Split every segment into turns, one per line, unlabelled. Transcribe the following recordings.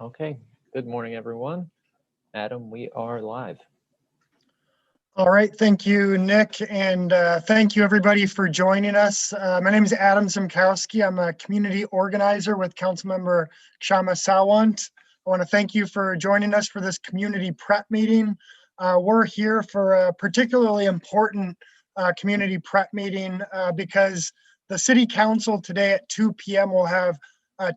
Okay, good morning, everyone. Adam, we are live.
All right, thank you, Nick, and thank you everybody for joining us. My name is Adam Zimkowski. I'm a community organizer with Councilmember Sawant. I want to thank you for joining us for this community prep meeting. We're here for a particularly important community prep meeting because the City Council today at 2 p.m. will have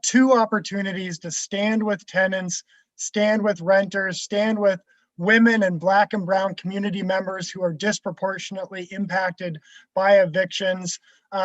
two opportunities to stand with tenants, stand with renters, stand with women and Black and brown community members who are disproportionately impacted by evictions.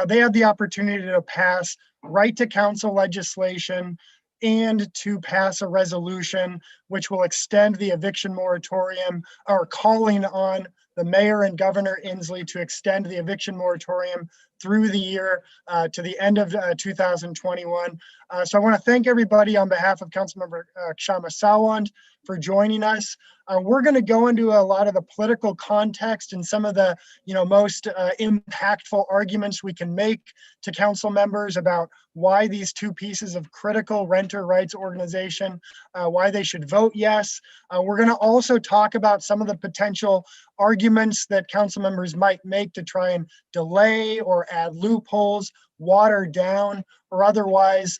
They have the opportunity to pass right to council legislation and to pass a resolution which will extend the eviction moratorium, or calling on the mayor and Governor Inslee to extend the eviction moratorium through the year to the end of 2021. So I want to thank everybody on behalf of Councilmember Sawant for joining us. We're going to go into a lot of the political context and some of the most impactful arguments we can make to council members about why these two pieces of critical renter rights organization, why they should vote yes. We're going to also talk about some of the potential arguments that council members might make to try and delay or add loopholes, water down, or otherwise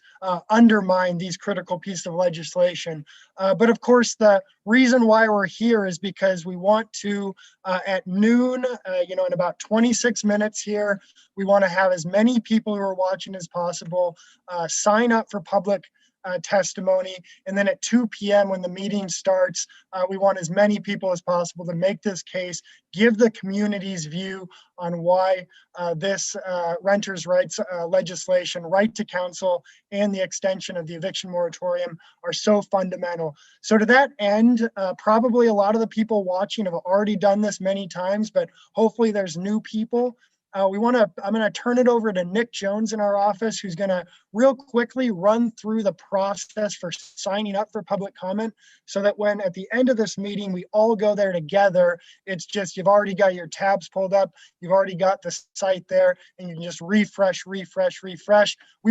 undermine these critical pieces of legislation. But of course, the reason why we're here is because we want to, at noon, in about 26 minutes here, we want to have as many people who are watching as possible sign up for public testimony. And then at 2 p.m. when the meeting starts, we want as many people as possible to make this case, give the community's view on why this renters' rights legislation, right to counsel, and the extension of the eviction moratorium are so fundamental. So to that end, probably a lot of the people watching have already done this many times, but hopefully there's new people. I'm going to turn it over to Nick Jones in our office, who's going to real quickly run through the process for signing up for public comment, so that when at the end of this meeting, we all go there together. It's just, you've already got your tabs pulled up. You've already got the site there, and you can just refresh. We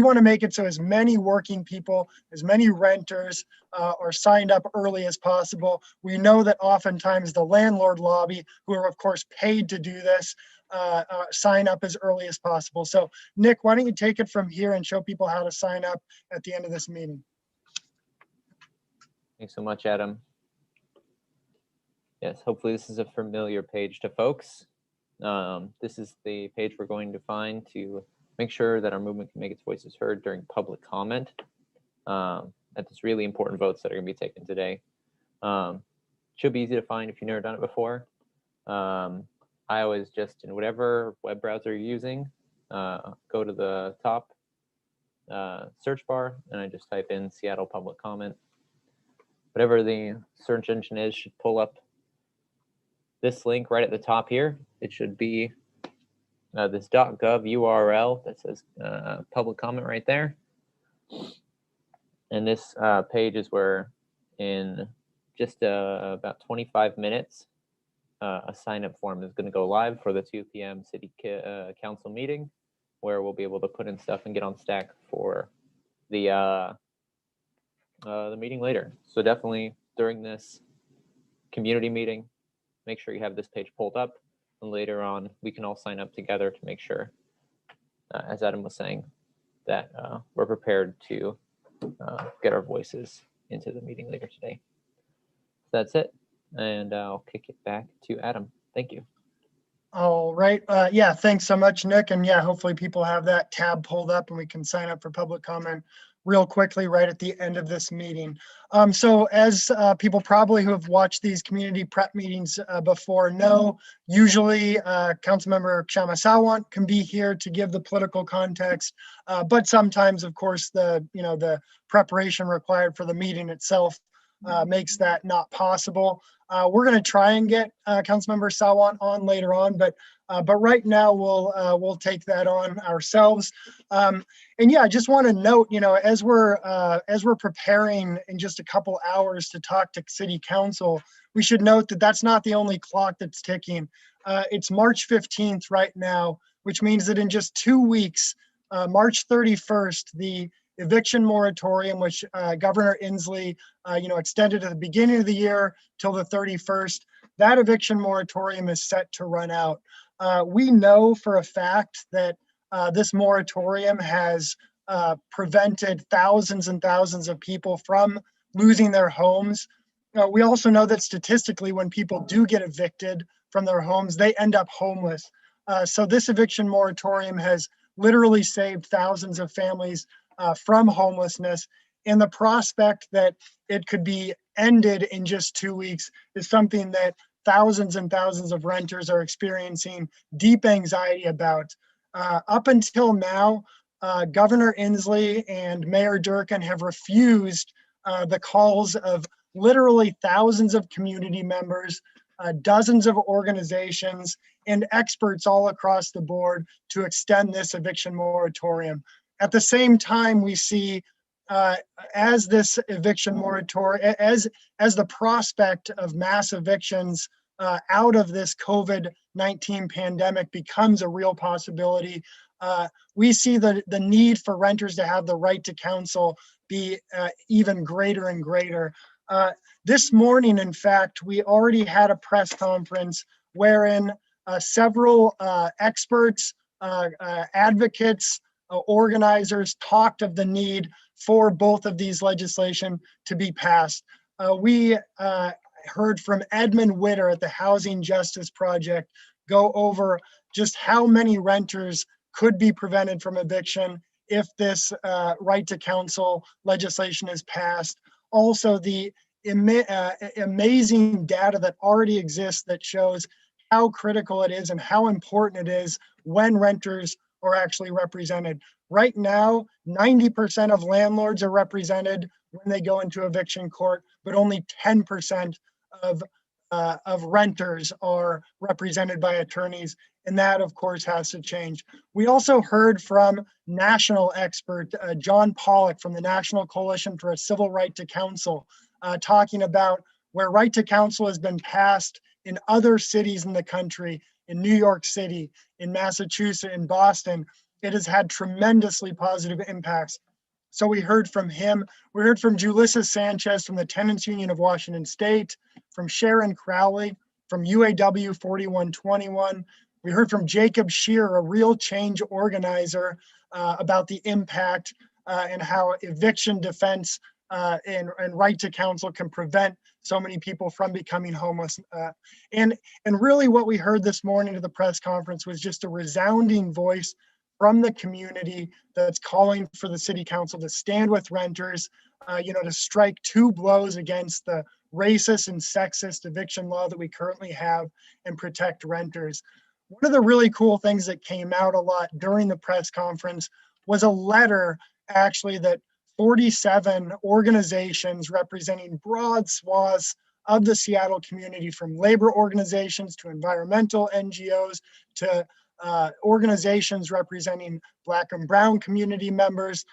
want to make it so as many working people, as many renters are signed up early as possible. We know that oftentimes the landlord lobby, who are of course paid to do this, sign up as early as possible. So Nick, why don't you take it from here and show people how to sign up at the end of this meeting.
Thanks so much, Adam. Yes, hopefully this is a familiar page to folks. This is the page we're going to find to make sure that our movement can make its voices heard during public comment. At this really important votes that are going to be taken today. Should be easy to find if you've never done it before. I always just, in whatever web browser you're using, go to the top search bar, and I just type in Seattle Public Comment. Whatever the search engine is should pull up this link right at the top here. It should be this .gov URL that says public comment right there. And this page is where in just about 25 minutes, a sign-up form is going to go live for the 2 p.m. City Council meeting, where we'll be able to put in stuff and get on stack for the meeting later. So definitely during this community meeting, make sure you have this page pulled up, and later on we can all sign up together to make sure, as Adam was saying, that we're prepared to get our voices into the meeting later today. So that's it. And I'll kick it back to Adam. Thank you.
All right. Yeah, thanks so much, Nick. And yeah, hopefully people have that tab pulled up and we can sign up for public comment real quickly right at the end of this meeting. So as people probably who have watched these community prep meetings before know, usually Councilmember Sawant can be here to give the political context, but sometimes, of course, the preparation required for the meeting itself makes that not possible. We're going to try and get Councilmember Sawant on later on, but right now we'll take that on ourselves. And yeah, I just want to note, as we're preparing in just a couple hours to talk to City Council, we should note that that's not the only clock that's ticking. It's March 15th right now, which means that in just 2 weeks, March 31st, the eviction moratorium, which Governor Inslee, extended at the beginning of the year till the 31st. That eviction moratorium is set to run out. We know for a fact that this moratorium has prevented thousands and thousands of people from losing their homes. We also know that statistically, when people do get evicted from their homes, they end up homeless. So this eviction moratorium has literally saved thousands of families from homelessness. And the prospect that it could be ended in just 2 weeks is something that thousands and thousands of renters are experiencing deep anxiety about. Up until now, Governor Inslee and Mayor Durkan have refused the calls of literally thousands of community members, dozens of organizations, and experts all across the board to extend this eviction moratorium. At the same time, we see as this eviction moratorium, as the prospect of mass evictions out of this COVID-19 pandemic becomes a real possibility, we see the need for renters to have the right to counsel be even greater and greater. This morning, in fact, we already had a press conference wherein several experts, advocates, organizers talked of the need for both of these legislation to be passed. We heard from Edmund Witter at the Housing Justice Project go over just how many renters could be prevented from eviction if this right to counsel legislation is passed. Also, the amazing data that already exists that shows how critical it is and how important it is when renters are actually represented. Right now, 90% of landlords are represented when they go into eviction court, but only 10% of renters are represented by attorneys. And that, of course, has to change. We also heard from national expert John Pollock from the National Coalition for a Civil Right to Counsel, talking about where right to counsel has been passed in other cities in the country, in New York City, in Massachusetts, in Boston. It has had tremendously positive impacts. So we heard from him. We heard from Julissa Sanchez from the Tenants Union of Washington State, from Sharon Crowley, from UAW 4121. We heard from Jacob Shear, a real change organizer, about the impact and how eviction defense and right to counsel can prevent so many people from becoming homeless. And really what we heard this morning at the press conference was just a resounding voice from the community that's calling for the city council to stand with renters, to strike two blows against the racist and sexist eviction law that we currently have and protect renters. One of the really cool things that came out a lot during the press conference was a letter actually that 47 organizations representing broad swaths of the Seattle community, from labor organizations to environmental NGOs to organizations representing Black and Brown community members.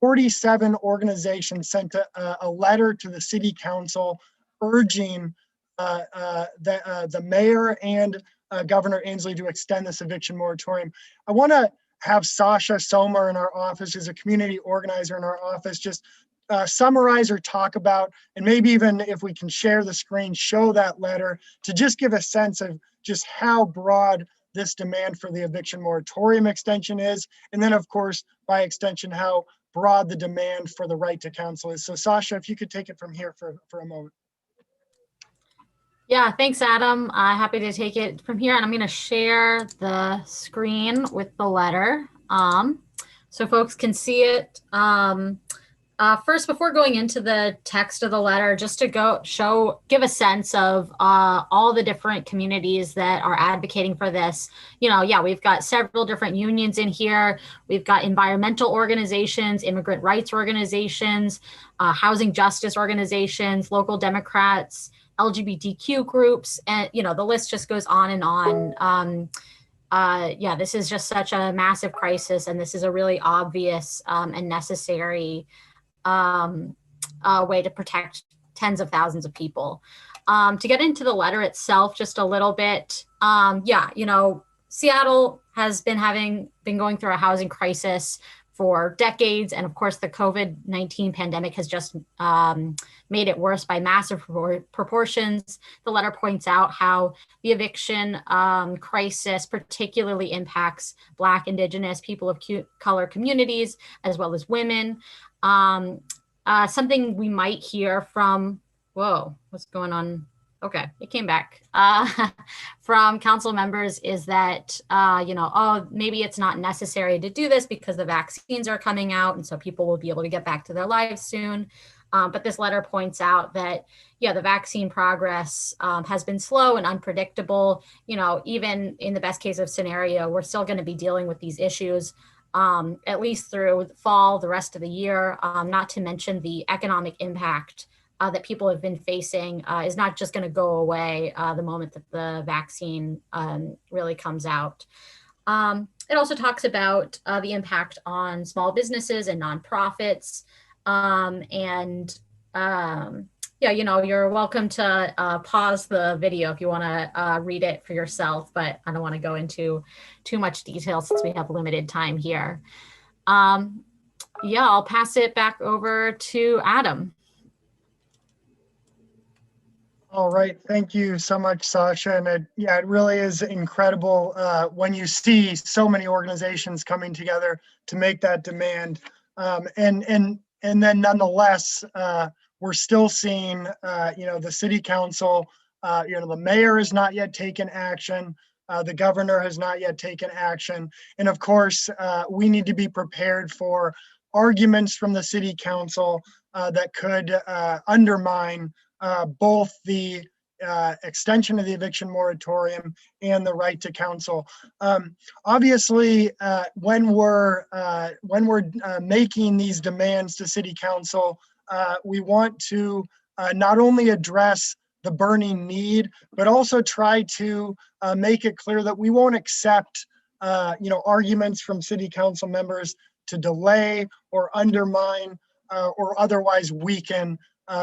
47 organizations sent a letter to the city council urging the mayor and Governor Inslee to extend this eviction moratorium. I want to have Sasha Sommer in our office, who's a community organizer in our office, just summarize or talk about, and maybe even if we can share the screen, show that letter to just give a sense of just how broad this demand for the eviction moratorium extension is. And then of course, by extension, how broad the demand for the right to counsel is. So Sasha, if you could take it from here for a moment.
Yeah, thanks, Adam. Happy to take it from here. And I'm going to share the screen with the letter so folks can see it. First, before going into the text of the letter, just to give a sense of all the different communities that are advocating for this. We've got several different unions in here. We've got environmental organizations, immigrant rights organizations, housing justice organizations, local Democrats, LGBTQ groups, and the list just goes on and on. This is just such a massive crisis, and this is a really obvious and necessary way to protect tens of thousands of people. To get into the letter itself just a little bit, Seattle has been going through a housing crisis for decades. And of course, the COVID-19 pandemic has just made it worse by massive proportions. The letter points out how the eviction crisis particularly impacts Black, Indigenous, people of color communities, as well as women. Something we might hear from, whoa, what's going on? Okay, it came back. From council members is that, oh, maybe it's not necessary to do this because the vaccines are coming out and so people will be able to get back to their lives soon. But this letter points out that, yeah, the vaccine progress has been slow and unpredictable. Even in the best case of scenario, we're still going to be dealing with these issues at least through fall, the rest of the year, not to mention the economic impact that people have been facing is not just going to go away the moment that the vaccine really comes out. It also talks about the impact on small businesses and nonprofits. Yeah, you're welcome to pause the video if you want to read it for yourself, but I don't want to go into too much detail since we have limited time here. Yeah, I'll pass it back over to Adam.
All right, thank you so much, Sasha. And it really is incredible when you see so many organizations coming together to make that demand. And then nonetheless, we're still seeing, the city council, the mayor has not yet taken action. The governor has not yet taken action. And of course, we need to be prepared for arguments from the city council that could undermine both the extension of the eviction moratorium and the right to counsel. Obviously, when we're making these demands to city council, we want to not only address the burning need, but also try to make it clear that we won't accept arguments from city council members to delay or undermine or otherwise weaken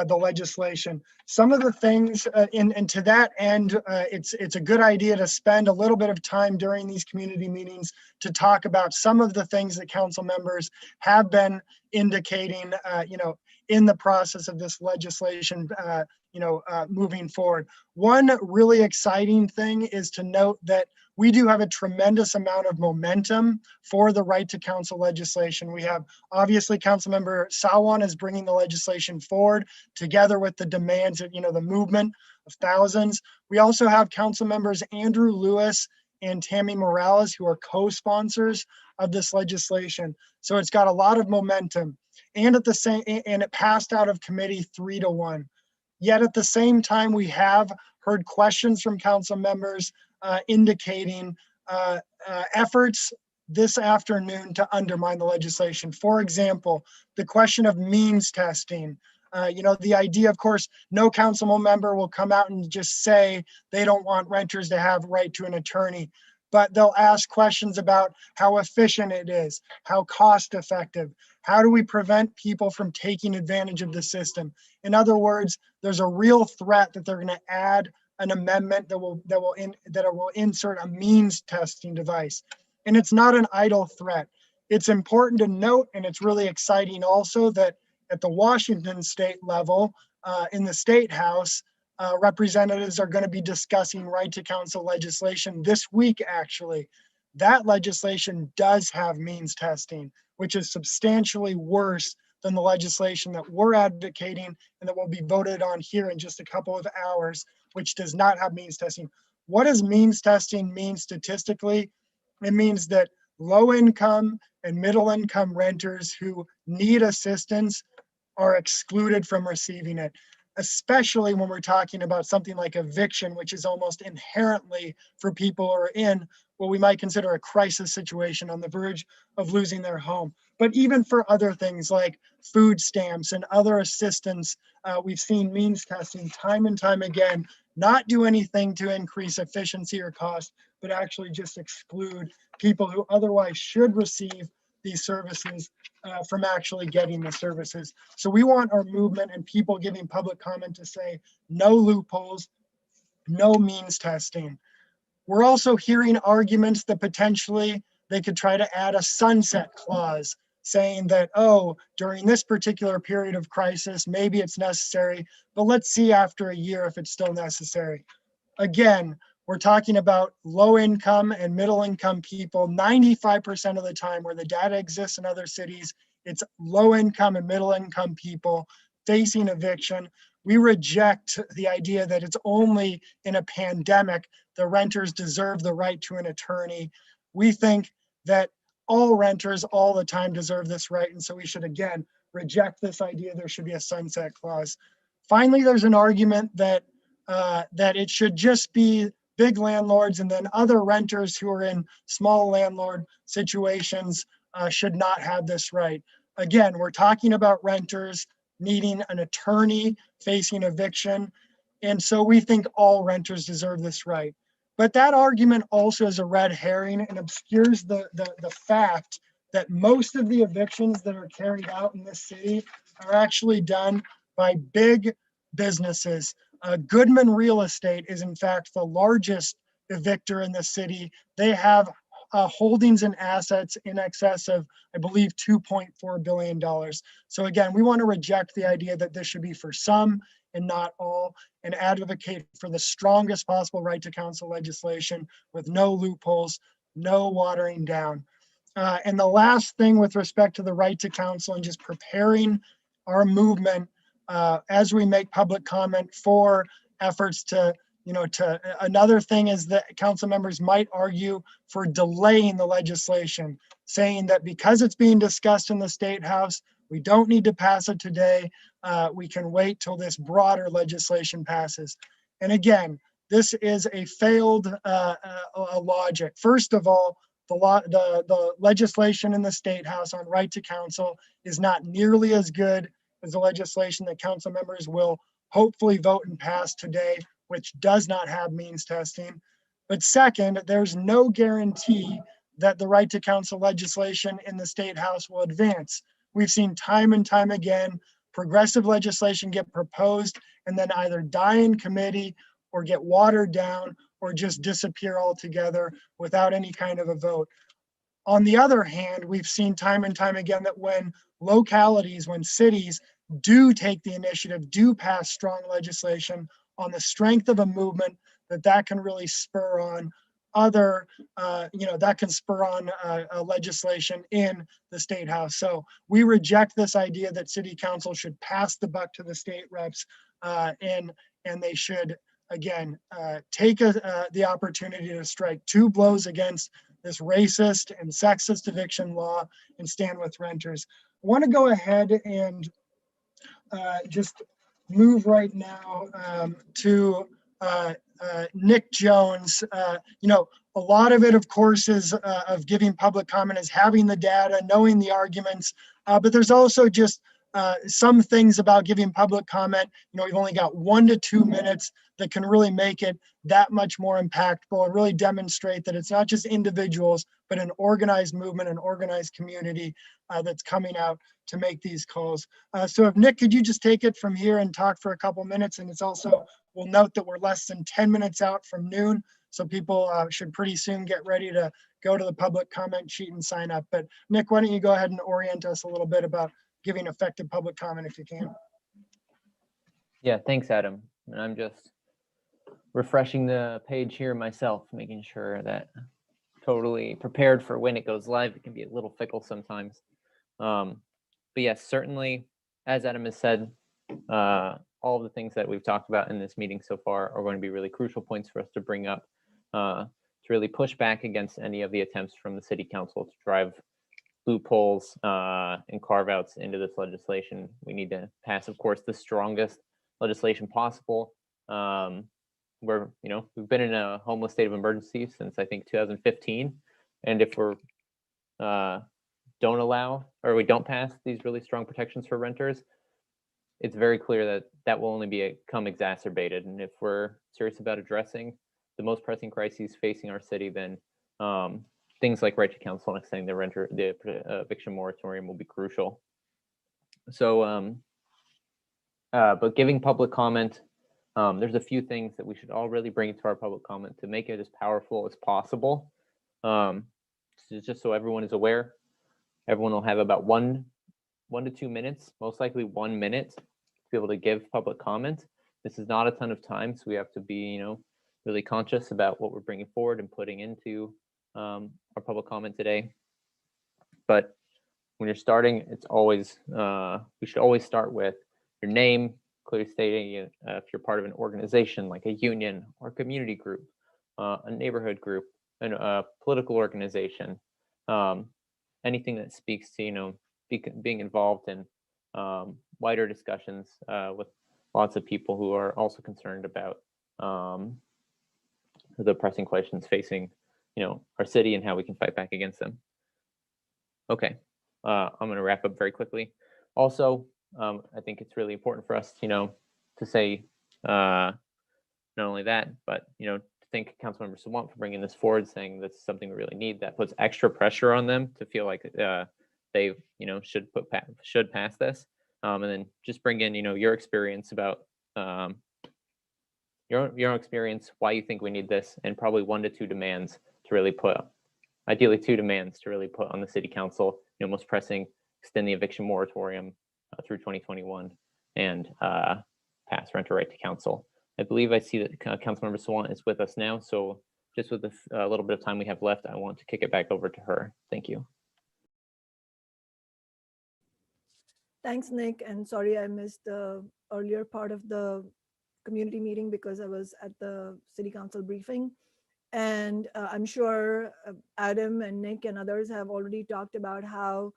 the legislation. Some of the things, and to that end, it's a good idea to spend a little bit of time during these community meetings to talk about some of the things that council members have been indicating, in the process of this legislation, moving forward. One really exciting thing is to note that we do have a tremendous amount of momentum for the right to counsel legislation. We have, obviously, Councilmember Sawant is bringing the legislation forward together with the demands of, the movement of thousands. We also have Council members Andrew Lewis and Tammy Morales, who are co-sponsors of this legislation. So it's got a lot of momentum, and it passed out of committee 3-1. Yet at the same time, we have heard questions from council members indicating efforts this afternoon to undermine the legislation. For example, the question of means testing. The idea, of course, no council member will come out and just say they don't want renters to have right to an attorney, but they'll ask questions about how efficient it is, how cost effective, how do we prevent people from taking advantage of the system? In other words, there's a real threat that they're going to add an amendment that will insert a means testing device. And it's not an idle threat. It's important to note, and it's really exciting also, that at the Washington state level, in the State House, representatives are going to be discussing right to counsel legislation this week, actually. That legislation does have means testing, which is substantially worse than the legislation that we're advocating and that will be voted on here in just a couple of hours, which does not have means testing. What does means testing mean statistically? It means that low income and middle income renters who need assistance are excluded from receiving it, especially when we're talking about something like eviction, which is almost inherently for people who are in what we might consider a crisis situation on the verge of losing their home. But even for other things like food stamps and other assistance, we've seen means testing time and time again not do anything to increase efficiency or cost, but actually just exclude people who otherwise should receive these services from actually getting the services. So we want our movement and people giving public comment to say no loopholes, no means testing. We're also hearing arguments that potentially they could try to add a sunset clause saying that, oh, during this particular period of crisis, maybe it's necessary, but let's see after a year if it's still necessary. Again, we're talking about low income and middle income people 95% of the time, where the data exists in other cities. It's low income and middle income people facing eviction. We reject the idea that it's only in a pandemic the renters deserve the right to an attorney. We think that all renters all the time deserve this right. And so we should, again, reject this idea there should be a sunset clause. Finally, there's an argument that that it should just be big landlords, and then other renters who are in small landlord situations should not have this right. Again, we're talking about renters needing an attorney facing eviction. And so we think all renters deserve this right. But that argument also is a red herring and obscures the fact that most of the evictions that are carried out in this city are actually done by big businesses. Goodman Real Estate is in fact the largest evictor in the city. They have holdings and assets in excess of, I believe, $2.4 billion. So again, we want to reject the idea that this should be for some and not all, and advocate for the strongest possible right to counsel legislation with no loopholes, no watering down. And the last thing with respect to the right to counsel and just preparing our movement as we make public comment for efforts to, another thing is that council members might argue for delaying the legislation, saying that because it's being discussed in the State House, we don't need to pass it today. We can wait till this broader legislation passes. And again, this is a failed logic. First of all, the legislation in the State House on right to counsel is not nearly as good as the legislation that council members will hopefully vote and pass today, which does not have means testing. But second, there's no guarantee that the right to counsel legislation in the State House will advance. We've seen time and time again, progressive legislation get proposed and then either die in committee or get watered down or just disappear altogether without any kind of a vote. On the other hand, we've seen time and time again that when localities, when cities do take the initiative, do pass strong legislation on the strength of a movement, that can really spur on other, that can spur on legislation in the State House. So we reject this idea that city council should pass the buck to the state reps, and they should, again, take the opportunity to strike two blows against this racist and sexist eviction law and stand with renters. I want to go ahead and just move right now to Nick Jones. A lot of it, of course, is of giving public comment is having the data, knowing the arguments, but there's also just some things about giving public comment. We've only got 1 to 2 minutes that can really make it that much more impactful and really demonstrate that it's not just individuals, but an organized movement, an organized community that's coming out to make these calls. So if Nick, could you just take it from here and talk for a couple minutes? And it's also, we'll note that we're less than 10 minutes out from noon. So people should pretty soon get ready to go to the public comment sheet and sign up. But Nick, why don't you go ahead and orient us a little bit about giving effective public comment if you can.
Yeah, thanks, Adam. And I'm just refreshing the page here myself, making sure that totally prepared for when it goes live. It can be a little fickle sometimes. But yes, certainly, as Adam has said, all of the things that we've talked about in this meeting so far are going to be really crucial points for us to bring up to really push back against any of the attempts from the city council to drive loopholes and carve outs into this legislation. We need to pass, of course, the strongest legislation possible. We've been in a homeless state of emergency since I think 2015. And if we're don't allow or we don't pass these really strong protections for renters, it's very clear that that will only become exacerbated. And if we're serious about addressing the most pressing crises facing our city, then things like right to counsel and extending the eviction moratorium will be crucial. So, but giving public comment, there's a few things that we should all really bring to our public comment to make it as powerful as possible. Just so everyone is aware, Everyone will have about one to 2 minutes, most likely 1 minute, to be able to give public comment. This is not a ton of time, so we have to be, really conscious about what we're bringing forward and putting into our public comment today. But when you're starting, it's always we should always start with your name, clearly stating if you're part of an organization like a union or a community group, a neighborhood group, a political organization, anything that speaks to being involved in wider discussions with lots of people who are also concerned about the pressing questions facing our city and how we can fight back against them. Okay, I'm going to wrap up very quickly. Also, I think it's really important for us, to say not only that, but to thank Councilmember Sawant for bringing this forward, saying this is something we really need. That puts extra pressure on them to feel like they should pass this, and then just bring in your experience about your own experience, why you think we need this, and probably 1 to 2 demands to really put. Ideally, 2 demands to really put on the city council. Most pressing, extend the eviction moratorium through 2021 and pass renter right to council. I believe I see that Councilmember Sawant is with us now. So just with a little bit of time we have left, I want to kick it back over to her. Thank you.
Thanks, Nick. And sorry, I missed the earlier part of the community meeting because I was at the city council briefing. And I'm sure Adam and Nick and others have already talked about how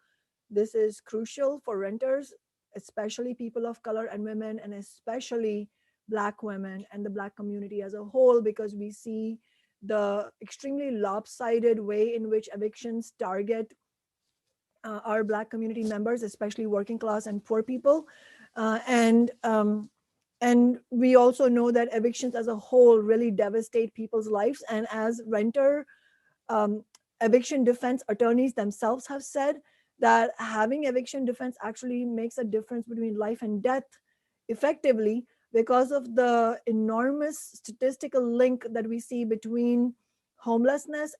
this is crucial for renters, especially people of color and women, and especially Black women and the Black community as a whole, because we see the extremely lopsided way in which evictions target our Black community members, especially working class and poor people. And we also know that evictions as a whole really devastate people's lives. And as renter eviction defense attorneys themselves have said, that having eviction defense actually makes a difference between life and death effectively, because of the enormous statistical link that we see between homelessness,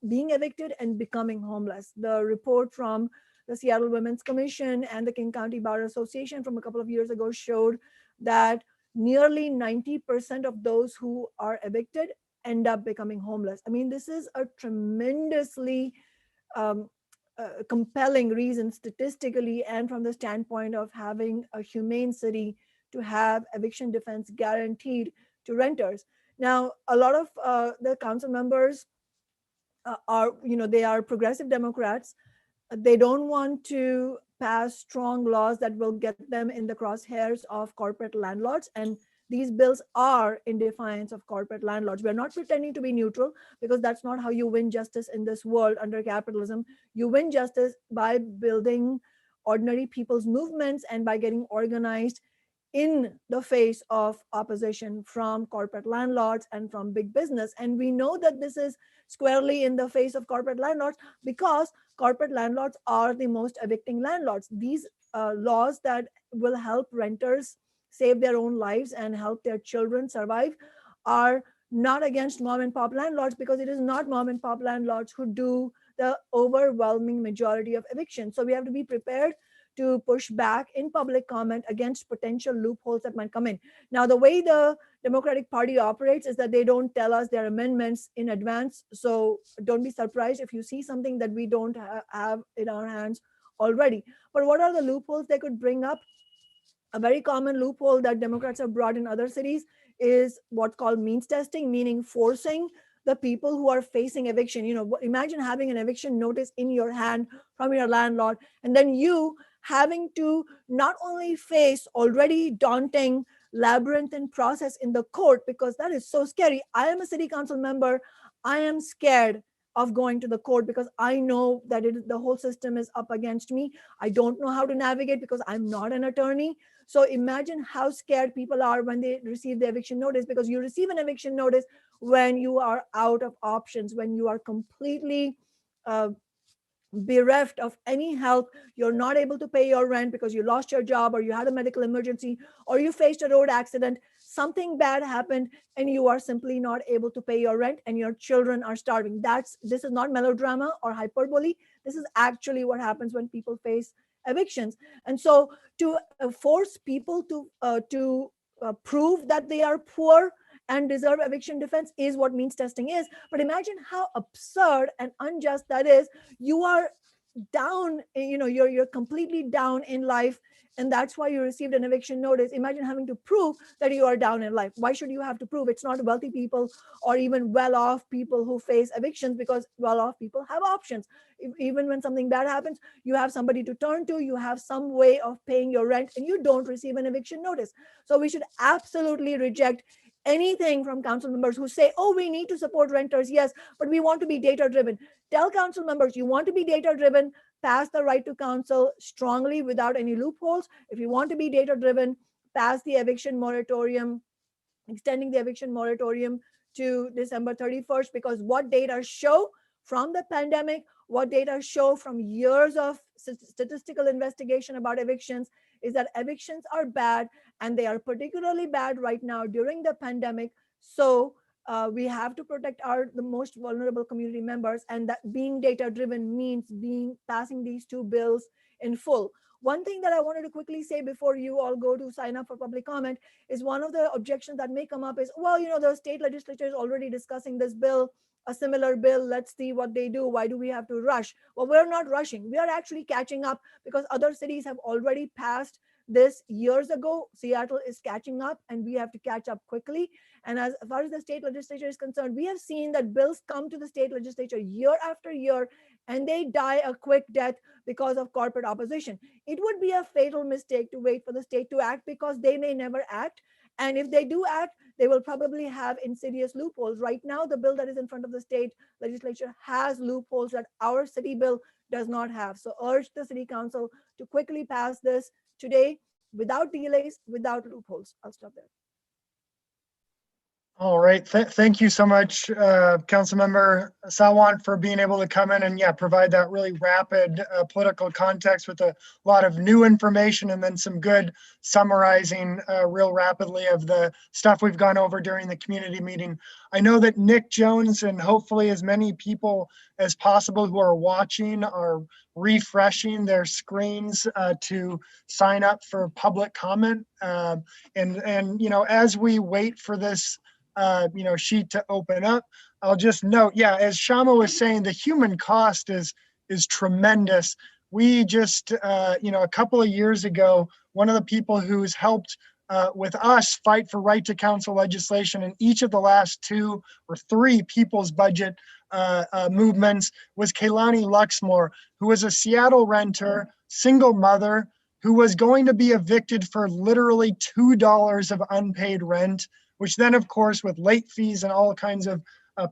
being evicted, and becoming homeless. The report from the Seattle Women's Commission and the King County Bar Association from a couple of years ago showed that nearly 90% of those who are evicted end up becoming homeless. I mean, this is a tremendously compelling reason statistically and from the standpoint of having a humane city to have eviction defense guaranteed to renters. Now, a lot of the council members are, they are progressive Democrats. They don't want to pass strong laws that will get them in the crosshairs of corporate landlords. And these bills are in defiance of corporate landlords. We're not pretending to be neutral, because that's not how you win justice in this world under capitalism. You win justice by building ordinary people's movements and by getting organized in the face of opposition from corporate landlords and from big business. And we know that this is squarely in the face of corporate landlords, because corporate landlords are the most evicting landlords. These laws that will help renters save their own lives and help their children survive are not against mom and pop landlords, because it is not mom and pop landlords who do the overwhelming majority of evictions. So we have to be prepared to push back in public comment against potential loopholes that might come in. Now, the way the Democratic Party operates is that they don't tell us their amendments in advance. So don't be surprised if you see something that we don't have in our hands already. But what are the loopholes they could bring up? A very common loophole that Democrats have brought in other cities is what's called means testing, meaning forcing the people who are facing eviction. Imagine having an eviction notice in your hand from your landlord, and then you having to not only face already daunting labyrinthine process in the court, because that is so scary. I am a city council member. I am scared of going to the court because I know that the whole system is up against me. I don't know how to navigate because I'm not an attorney. So imagine how scared people are when they receive the eviction notice, because you receive an eviction notice when you are out of options, when you are completely bereft of any help. You're not able to pay your rent because you lost your job, or you had a medical emergency, or you faced a road accident. Something bad happened and you are simply not able to pay your rent, and your children are starving. This is not melodrama or hyperbole. This is actually what happens when people face evictions. And so to force people to prove that they are poor and deserve eviction defense is what means testing is. But imagine how absurd and unjust that is. You are down, you're completely down in life, and that's why you received an eviction notice. Imagine having to prove that you are down in life. Why should you have to prove? It's not wealthy people or even well-off people who face evictions, because well-off people have options. Even when something bad happens, you have somebody to turn to, you have some way of paying your rent, and you don't receive an eviction notice. So we should absolutely reject anything from council members who say, oh, we need to support renters, yes, but we want to be data driven. Tell council members, you want to be data driven, pass the right to counsel strongly without any loopholes. If you want to be data driven, pass the eviction moratorium, extending the eviction moratorium to December 31st, because what data show from the pandemic, what data show from years of statistical investigation about evictions is that evictions are bad, and they are particularly bad right now during the pandemic. So we have to protect the most vulnerable community members, and that being data driven means passing these two bills in full. One thing that I wanted to quickly say before you all go to sign up for public comment is one of the objections that may come up is, well, the state legislature is already discussing this bill, a similar bill. Let's see what they do. Why do we have to rush? Well, we're not rushing. We are actually catching up because other cities have already passed this years ago. Seattle is catching up, and we have to catch up quickly. And as far as the state legislature is concerned, we have seen that bills come to the state legislature year after year, and they die a quick death because of corporate opposition. It would be a fatal mistake to wait for the state to act, because they may never act. And if they do act, they will probably have insidious loopholes. Right now, the bill that is in front of the state legislature has loopholes that our city bill does not have. So urge the city council to quickly pass this today without delays, without loopholes. I'll stop there.
All right. Thank you so much, Councilmember Sawant, for being able to come in and provide that really rapid political context with a lot of new information, and then some good summarizing real rapidly of the stuff we've gone over during the community meeting. I know that Nick Jones and hopefully as many people as possible who are watching are refreshing their screens to sign up for public comment. And as we wait for this sheet to open up, I'll just note, as Shama was saying, the human cost is tremendous. We just, a couple of years ago, one of the people who's helped with us fight for right to counsel legislation in each of the last 2 or 3 people's budget movements was Kaylani Luxmore, who was a Seattle renter, single mother, who was going to be evicted for literally $2 of unpaid rent, which then, of course, with late fees and all kinds of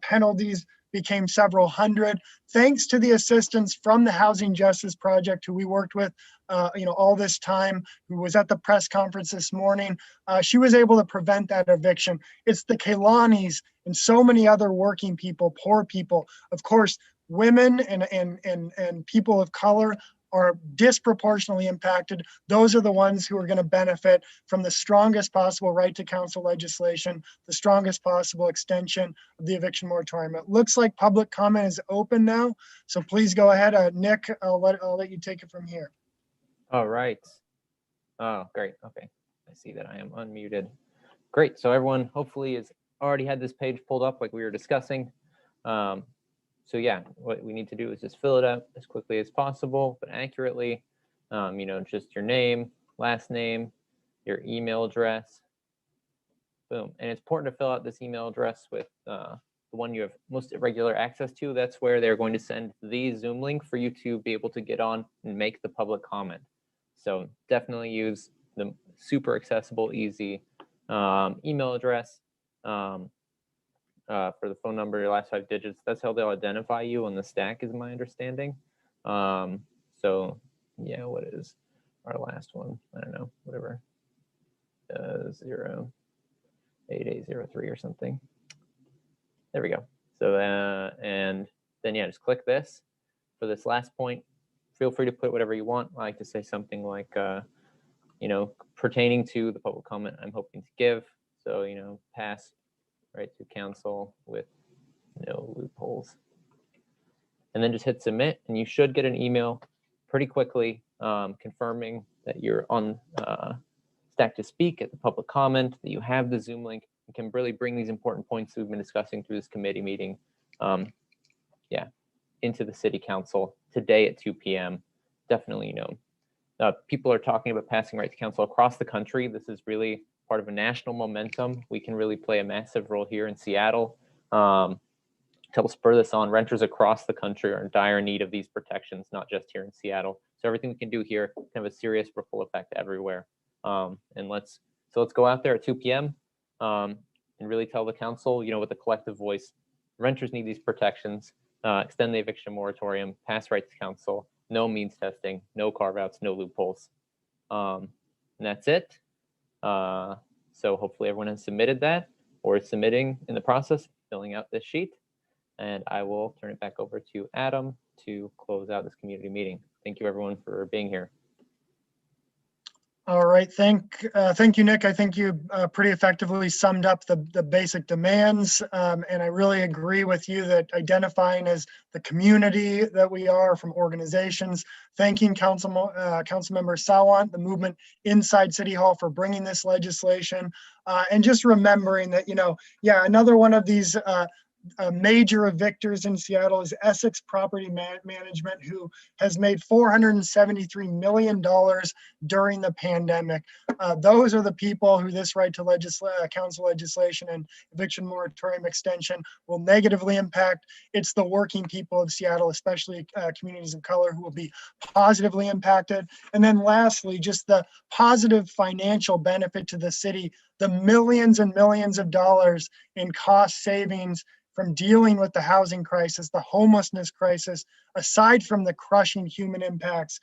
penalties, became several hundred. Thanks to the assistance from the Housing Justice Project, who we worked with, all this time, who was at the press conference this morning, she was able to prevent that eviction. It's the Kailanis and so many other working people, poor people, of course, women and people of color are disproportionately impacted. Those are the ones who are going to benefit from the strongest possible right to counsel legislation, the strongest possible extension of the eviction moratorium. It looks like public comment is open now, so please go ahead. Nick, I'll let you take it from here.
All right. Oh, great. Okay. I see that I am unmuted. Great. So everyone hopefully has already had this page pulled up like we were discussing. So yeah, what we need to do is just fill it out as quickly as possible, but accurately. Just your name, last name, your email address. Boom. And it's important to fill out this email address with the one you have most regular access to. That's where they're going to send the Zoom link for you to be able to get on and make the public comment. So definitely use the super accessible, easy email address. For the phone number, your last 5 digits. That's how they'll identify you on the stack, is my understanding. So yeah, what is our last one? I don't know, whatever. 08803 or something. There we go. So and then just click this. For this last point, feel free to put whatever you want. I like to say something like pertaining to the public comment I'm hoping to give. So pass right to counsel with no loopholes. and then just hit submit, and you should get an email pretty quickly confirming that you're on stack to speak at the public comment, that you have the Zoom link, and can really bring these important points we've been discussing through this committee meeting into the city council today at 2 p.m. Definitely, people are talking about passing right to council across the country. This is really part of a national momentum. We can really play a massive role here in Seattle to help spur this on. Renters across the country are in dire need of these protections, not just here in Seattle. So everything we can do here can have a serious ripple effect everywhere. And let's go out there at 2 p.m. And really tell the council, with a collective voice, renters need these protections. Extend the eviction moratorium, pass right to council, no means testing, no carve-outs, no loopholes. And that's it. So hopefully everyone has submitted that or is submitting in the process, filling out this sheet. And I will turn it back over to Adam to close out this community meeting. Thank you everyone for being here.
All right, thank you, Nick. I think you pretty effectively summed up the basic demands, and I really agree with you that identifying as the community that we are from organizations, thanking Councilmember Sawant, the movement inside City Hall for bringing this legislation, and just remembering that, another one of these major evictors in Seattle is Essex Property Management, who has made $473 million during the pandemic. Those are the people who this right to council legislation and eviction moratorium extension will negatively impact. It's the working people of Seattle, especially communities of color, who will be positively impacted. And then lastly, just the positive financial benefit to the city, the millions and millions of dollars in cost savings from dealing with the housing crisis, the homelessness crisis, aside from the crushing human impacts.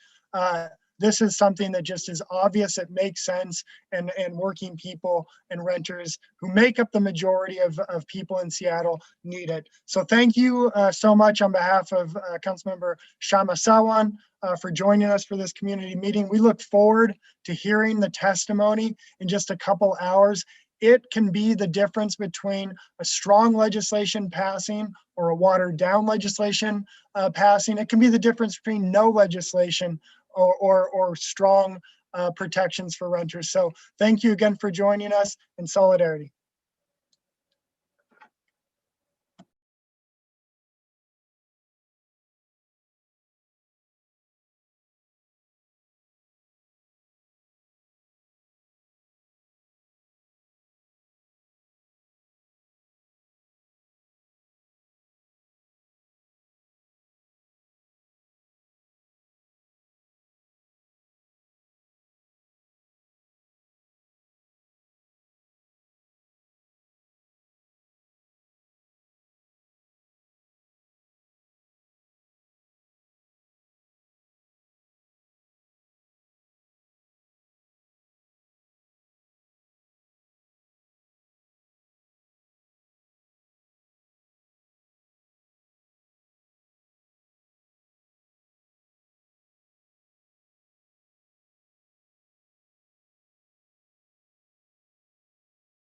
This is something that just is obvious, it makes sense, and working people and renters who make up the majority of people in Seattle need it. So thank you so much on behalf of Councilmember Sawant for joining us for this community meeting. We look forward to hearing the testimony in just a couple hours. It can be the difference between a strong legislation passing or a watered down legislation passing. It can be the difference between no legislation or strong protections for renters. So thank you again for joining us in solidarity.